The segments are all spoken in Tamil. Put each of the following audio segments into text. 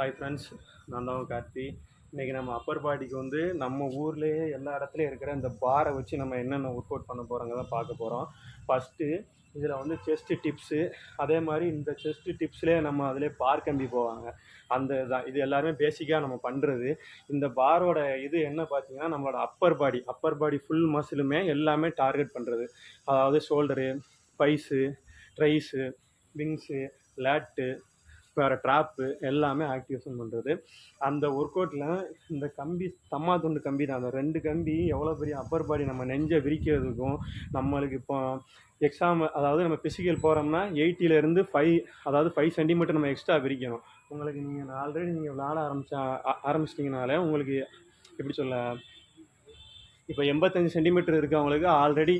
ஹாய் ஃப்ரெண்ட்ஸ், நான் தான் கார்த்தி. இன்றைக்கி நம்ம அப்பர் பாடிக்கு வந்து நம்ம ஊர்லேயே எல்லா இடத்துலையும் இருக்கிற இந்த பாரை வச்சு நம்ம என்னென்ன ஒர்க் அவுட் பண்ண போகிறோங்க தான் பார்க்க போகிறோம். ஃபஸ்ட்டு இதில் வந்து செஸ்ட்டு டிப்ஸு, அதே மாதிரி இந்த செஸ்ட்டு டிப்ஸ்லேயே நம்ம அதிலே பார் கம்பி போவாங்க. அந்த தான் இது எல்லாருமே பேசிக்காக நம்ம பண்ணுறது. இந்த பாரோட இது என்ன பார்த்தீங்கன்னா, நம்மளோட அப்பர் பாடி ஃபுல் மசிலுமே எல்லாமே டார்கெட் பண்ணுறது. அதாவது shoulder, byes, dries, wings, late, வேறு ட்ராப்பு எல்லாமே ஆக்டிவேஷன் பண்ணுறது. அந்த ஒர்க் அவுட்டில் இந்த கம்பி தம்மா துண்டு கம்பி தான், அந்த 2 கம்பி எவ்வளோ பெரிய அப்பர் பாடி நம்ம நெஞ்சை விரிக்கிறதுக்கும், நம்மளுக்கு இப்போ எக்ஸாம் அதாவது நம்ம ஃபிசிக்கல் போகிறோம்னா 80லேருந்து 5 அதாவது 5 சென்டிமீட்டர் நம்ம எக்ஸ்ட்ரா விரிக்கணும். உங்களுக்கு நீங்கள் ஆல்ரெடி நீங்கள் விளாட ஆரம்பிச்சிட்டிங்கனாலே உங்களுக்கு எப்படி சொல்ல, இப்போ 85 சென்டிமீட்டர் இருக்கவங்களுக்கு ஆல்ரெடி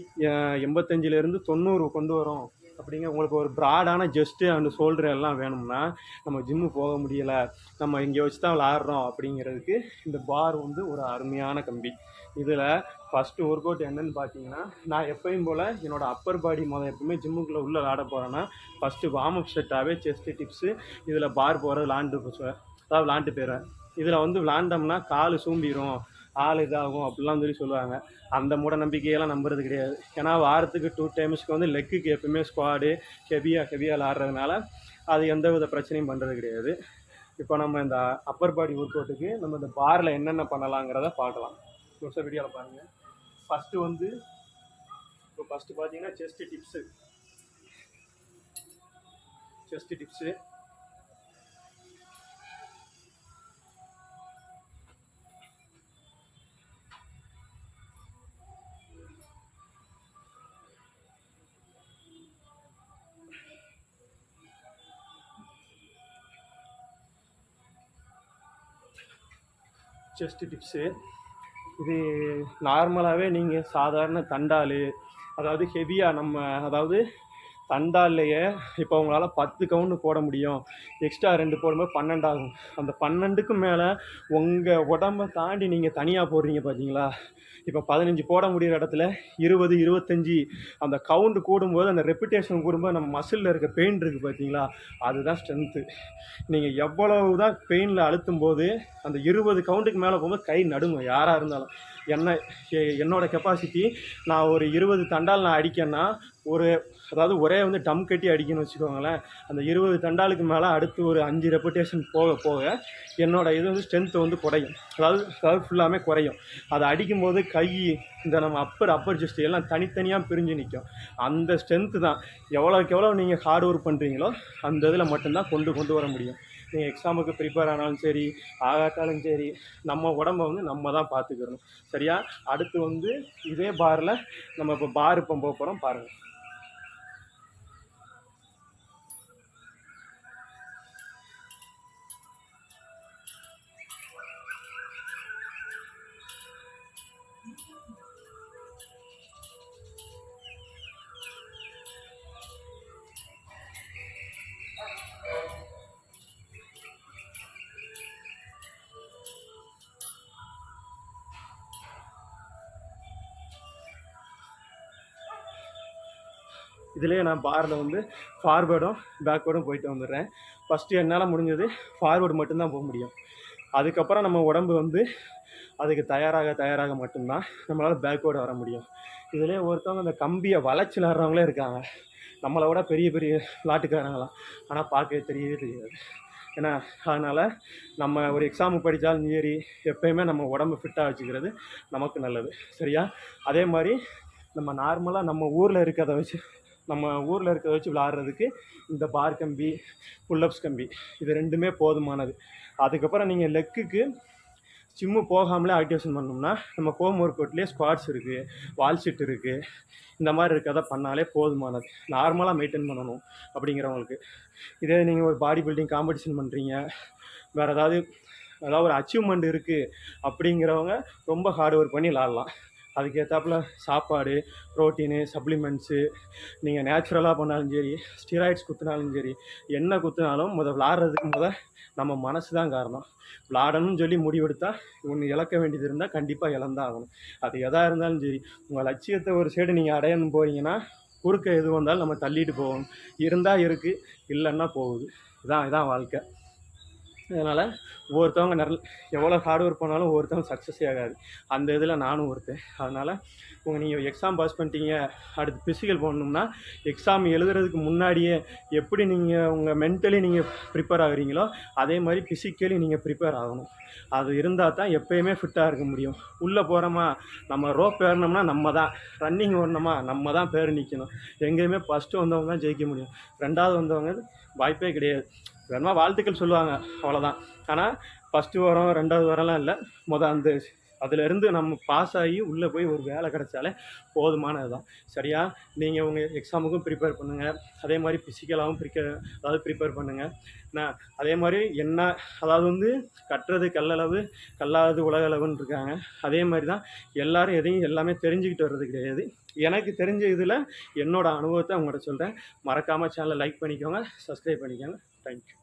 85லேருந்து 90 கொண்டு வரும் அப்படிங்க. உங்களுக்கு ஒரு ப்ராடான ஜெஸ்ட்டு அண்ட் ஷோல்டர் எல்லாம் வேணும்னா, நம்ம ஜிம்மு போக முடியலை, நம்ம இங்கே வச்சு தான் விளாட்றோம் அப்படிங்கிறதுக்கு இந்த பார் வந்து ஒரு அருமையான கம்பி. இதில் ஃபஸ்ட்டு ஒர்க் அவுட் என்னென்னு பார்த்தீங்கன்னா, நான் எப்பயும் போல் என்னோடய அப்பர் பாடி எப்பவுமே ஜிம்முக்குள்ளே உள்ளே விளாட போகிறேன்னா ஃபஸ்ட்டு வார்ம் அப் செட்டாகவே செஸ்ட்டு டிப்ஸு இதில் பார் போகிறது விளாண்டு போயிடுவேன். இதில் வந்து விளாண்டோம்னா கால் சூம்பிடும், ஆள் இதாகும் அப்படிலாம் சொல்லுவாங்க. அந்த மூட நம்பிக்கையெல்லாம் நம்புறது கிடையாது. ஏன்னா வாரத்துக்கு 2 டைம்ஸ்க்கு வந்து லெக்குக்கு எப்பவுமே ஸ்குவாடு ஹெவியாக ஆடுறதுனால அது எந்த வித பிரச்சனையும் பண்ணுறது கிடையாது. இப்போ நம்ம இந்த அப்பர் பாடி ஒர்க் அவுட்டுக்கு நம்ம இந்த பாரில் என்னென்ன பண்ணலாங்கிறத பார்க்கலாம். ஒரு வீடியோவில் பாருங்கள். ஃபஸ்ட்டு பார்த்தீங்கன்னா செஸ்ட்டு டிப்ஸு இது நார்மலாகவே நீங்கள் சாதாரண தண்டால், அதாவது ஹெவியாக அதாவது தண்டால்லையே இப்போ உங்களால் 10 கவுண்டு போட முடியும், எக்ஸ்ட்ரா 2 போடும்போது 12 ஆகும். அந்த 12க்கு மேலே உங்கள் உடம்பை தாண்டி நீங்கள் தனியாக போடுறீங்க பார்த்தீங்களா, இப்போ 15 போட முடிகிற இடத்துல 20, 25 அந்த கவுண்டு கூடும்போது, அந்த ரெப்புடேஷன் கூடும்போது நம்ம மசிலில் இருக்க பெயின் இருக்குது பார்த்தீங்களா, அதுதான் ஸ்ட்ரென்த்து. நீங்கள் எவ்வளவு தான் பெயினில் அழுத்தும் போது அந்த 20 கவுண்டுக்கு மேலே போகும்போது கை நடுங்கும் யாராக இருந்தாலும். என்னோடய கெப்பாசிட்டி, நான் ஒரு 20 தண்டால் நான் அடிக்கேன்னா அதாவது ஒரே வந்து டம் கட்டி அடிக்கணும்னு வச்சுக்கோங்களேன். அந்த 20 தண்டாலுக்கு மேலே அடுத்து ஒரு 5 ரெப்புடேஷன் போக என்னோடய இது வந்து ஸ்ட்ரென்த்து வந்து குறையும், அதாவது ஃபுல்லாமே குறையும். அதை அடிக்கும்போது கை இந்த நம்ம அப்பர் செஸ்ட் எல்லாம் தனித்தனியாக பிரிஞ்சு நிற்கும். அந்த ஸ்ட்ரென்த்து தான் எவ்வளோக்கு எவ்வளோ நீங்கள் ஹார்ட் ஒர்க் பண்ணுறீங்களோ அந்த இதில் மட்டும்தான் கொண்டு வர முடியும். நீங்கள் எக்ஸாமுக்கு ப்ரிப்பேர் ஆனாலும் சரி, ஆகாட்டாலும் சரி, நம்ம உடம்பை வந்து நம்ம தான் பார்த்துக்கிறணும். சரியா? அடுத்து வந்து இதே பாரில் நம்ம இப்போ பார் இப்போ போக போகிறோம் பாருங்கள். இதிலே நான் பாரில் வந்து ஃபார்வேர்டும் பேக்வேர்டும் போயிட்டு வந்துடுறேன். ஃபஸ்ட்டு என்னால் முடிஞ்சது ஃபார்வேர்டு மட்டும்தான் போக முடியும். அதுக்கப்புறம் நம்ம உடம்பு வந்து அதுக்கு தயாராக மட்டும்தான் நம்மளால் பேக்வேர்டு வர முடியும். இதிலே ஒருத்தவங்க அந்த கம்பியை வளைச்சி விளாட்றவங்களே இருக்காங்க, நம்மளை விட பெரிய விளாட்டுக்காரங்களாம். ஆனால் பார்க்கவே தெரியாது. ஏன்னா அதனால் நம்ம ஒரு எக்ஸாமுக்கு படித்தாலும் சரி, எப்போயுமே நம்ம உடம்பு ஃபிட்டாக வச்சுக்கிறது நமக்கு நல்லது. சரியா? அதே மாதிரி நம்ம நார்மலாக நம்ம ஊரில் இருக்கிறத வச்சு விளாட்றதுக்கு இந்த பார் கம்பி, புல்லப்ஸ் கம்பி இது 2மே போதுமானது. அதுக்கப்புறம் நீங்கள் லெக்குக்கு ஜிம்மு போகாமலே ஆக்டிவேஷன் பண்ணோம்னா, நம்ம ஹோம் ஒர்க் அவுட்லேயே ஸ்குவாட்ஸ் இருக்குது, வால் சிட் இருக்குது, இந்த மாதிரி இருக்கிறத பண்ணாலே போதுமானது. நார்மலாக மெயின்டைன் பண்ணணும் அப்படிங்கிறவங்களுக்கு. இதே நீங்கள் ஒரு பாடி பில்டிங் காம்படிஷன் பண்ணுறீங்க, வேறு ஏதாவது ஒரு அச்சீவ்மெண்ட் இருக்குது அப்படிங்கிறவங்க ரொம்ப ஹார்ட் ஒர்க் பண்ணி விளாட்லாம். அதுக்கேற்றாப்புல சாப்பாடு, ப்ரோட்டீனு, சப்ளிமெண்ட்ஸு நீங்கள் நேச்சுரலாக பண்ணாலும் சரி, ஸ்டீராய்ட்ஸ் குத்துனாலும் சரி, என்ன குத்துனாலும் விளாட்றதுக்கு நம்ம மனசு தான் காரணம். விளாடணும்னு சொல்லி முடிவெடுத்தால் ஒன்று இழக்க வேண்டியது இருந்தால் கண்டிப்பாக இழந்தான் ஆகணும். அது எதாக இருந்தாலும் சரி, உங்கள் லட்சியத்தை ஒரு சைடு நீங்கள் அடையணும் போகிறீங்கன்னா குறுக்க எது வந்தாலும் நம்ம தள்ளிட்டு போகணும். இருந்தால் இருக்குது, இல்லைன்னா போகுது. இதான் வாழ்க்கை. அதனால் ஒவ்வொருத்தவங்க எவ்வளோ ஹார்ட் ஒர்க் பண்ணாலும் ஒவ்வொருத்தவங்க சக்ஸஸே ஆகாது. அந்த இதில் நானும் ஒருத்தன். அதனால் நீங்கள் எக்ஸாம் பாஸ் பண்ணிட்டீங்க, அடுத்து பிசிக்கல் போடணும்னா எக்ஸாம் எழுதுறதுக்கு முன்னாடியே எப்படி நீங்கள் உங்கள் மென்டலி நீங்கள் ப்ரிப்பேர் ஆகுறீங்களோ அதே மாதிரி ஃபிசிக்கலி நீங்கள் ப்ரிப்பேர் ஆகணும். அது இருந்தால் தான் எப்போயுமே ஃபிட்டாக இருக்க முடியும். உள்ளே போகிறோமா, நம்ம ரோப் ஏறினோம்னா நம்ம தான், ரன்னிங் ஓடணுமா நம்ம தான் பேர் நிற்கணும். எங்கேயுமே ஃபஸ்ட்டு வந்தவங்க தான் ஜெயிக்க முடியும், ரெண்டாவது வந்தவங்க வாய்ப்பே கிடையாது. வேணுமா வாழ்த்துக்கள் சொல்லுவாங்க, அவ்வளோதான். ஆனால் ஃபஸ்ட்டு வரோம் ரெண்டாவது வரலாம் இல்லை, அந்த அதிலேருந்து நம்ம பாஸ் ஆகி உள்ளே போய் ஒரு வேலை கிடைச்சாலே போதுமானது தான். சரியா? நீங்கள் உங்கள் எக்ஸாமுக்கும் ப்ரிப்பேர் பண்ணுங்கள், அதே மாதிரி ஃபிசிக்கலாகவும் ப்ரிப்பேர் பண்ணுங்கள். அதே மாதிரி அதாவது கட்டுறது கல்லளவு கல்லாதது உலகளவுன்னு இருக்காங்க. அதே மாதிரி தான் எல்லோரும் எதையும் எல்லாமே தெரிஞ்சுக்கிட்டு வர்றது கிடையாது. எனக்கு தெரிஞ்ச இதில் என்னோடய அனுபவத்தை அவங்கள்ட்ட சொல்கிறேன். மறக்காமல் சேனலை லைக் பண்ணிக்கோங்க, சப்ஸ்கிரைப் பண்ணிக்கோங்க. தேங்க்யூ.